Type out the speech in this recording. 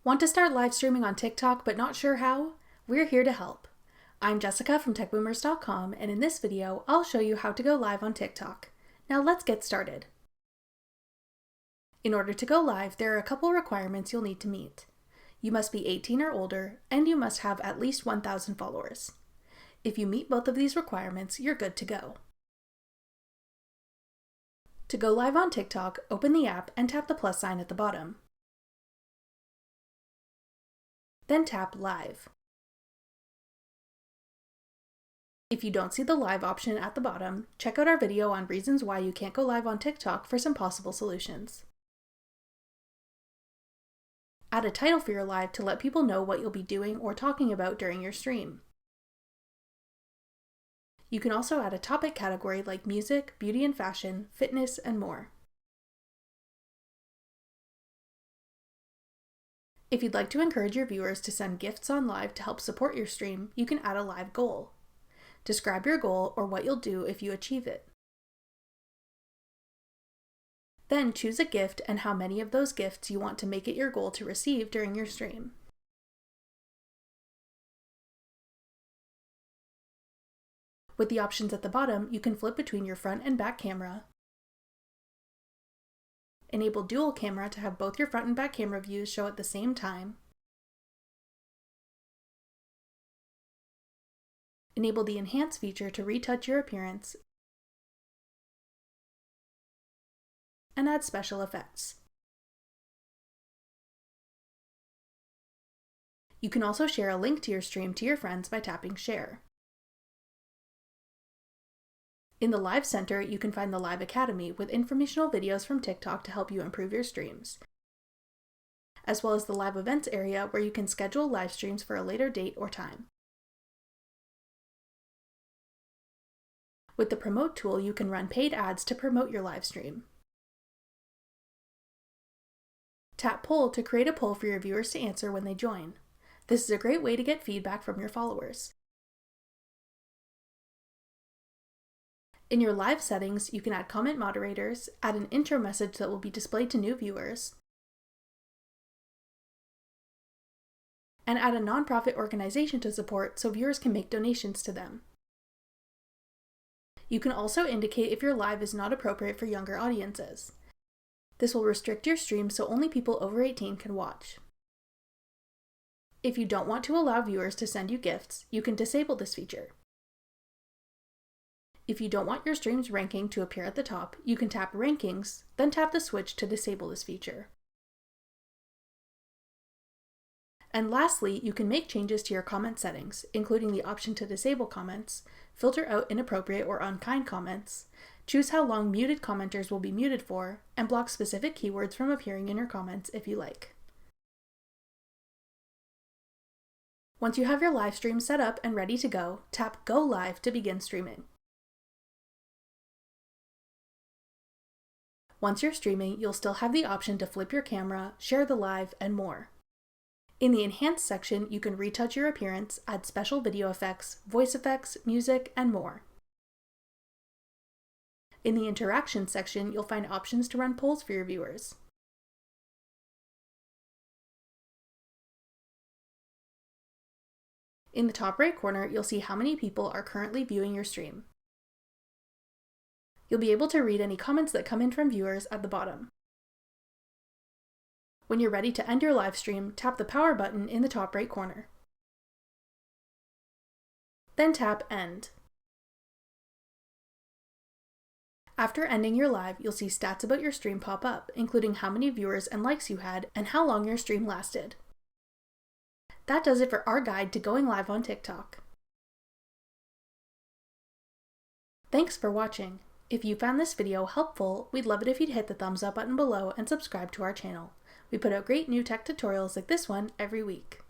Want to start live streaming on TikTok but not sure how? We're here to help. I'm Jessica from techboomers.com, and in this video, I'll show you how to go live on TikTok. Now let's get started. In order to go live, there are a couple requirements you'll need to meet. You must be 18 or older, and you must have at least 1,000 followers. If you meet both of these requirements, you're good to go. To go live on TikTok, open the app and tap the plus sign at the bottom. Then tap Live. If you don't see the live option at the bottom, check out our video on reasons why you can't go live on TikTok for some possible solutions. Add a title for your live to let people know what you'll be doing or talking about during your stream. You can also add a topic category like music, beauty and fashion, fitness, and more. If you'd like to encourage your viewers to send gifts on live to help support your stream, you can add a live goal. Describe your goal or what you'll do if you achieve it. Then choose a gift and how many of those gifts you want to make it your goal to receive during your stream. With the options at the bottom, you can flip between your front and back camera, enable dual camera to have both your front and back camera views show at the same time, enable the Enhance feature to retouch your appearance, and add special effects. You can also share a link to your stream to your friends by tapping Share. In the Live Center, you can find the Live Academy with informational videos from TikTok to help you improve your streams, as well as the Live Events area where you can schedule live streams for a later date or time. With the Promote tool, you can run paid ads to promote your live stream. Tap Poll to create a poll for your viewers to answer when they join. This is a great way to get feedback from your followers. In your live settings, you can add comment moderators, add an intro message that will be displayed to new viewers, and add a nonprofit organization to support so viewers can make donations to them. You can also indicate if your live is not appropriate for younger audiences. This will restrict your stream so only people over 18 can watch. If you don't want to allow viewers to send you gifts, you can disable this feature. If you don't want your stream's ranking to appear at the top, you can tap Rankings, then tap the switch to disable this feature. And lastly, you can make changes to your comment settings, including the option to disable comments, filter out inappropriate or unkind comments, choose how long muted commenters will be muted for, and block specific keywords from appearing in your comments if you like. Once you have your live stream set up and ready to go, tap Go Live to begin streaming. Once you're streaming, you'll still have the option to flip your camera, share the live, and more. In the Enhance section, you can retouch your appearance, add special video effects, voice effects, music, and more. In the Interaction section, you'll find options to run polls for your viewers. In the top right corner, you'll see how many people are currently viewing your stream. You'll be able to read any comments that come in from viewers at the bottom. When you're ready to end your live stream, tap the power button in the top right corner. Then tap End. After ending your live, you'll see stats about your stream pop up, including how many viewers and likes you had and how long your stream lasted. That does it for our guide to going live on TikTok. Thanks for watching. If you found this video helpful, we'd love it if you'd hit the thumbs up button below and subscribe to our channel. We put out great new tech tutorials like this one every week.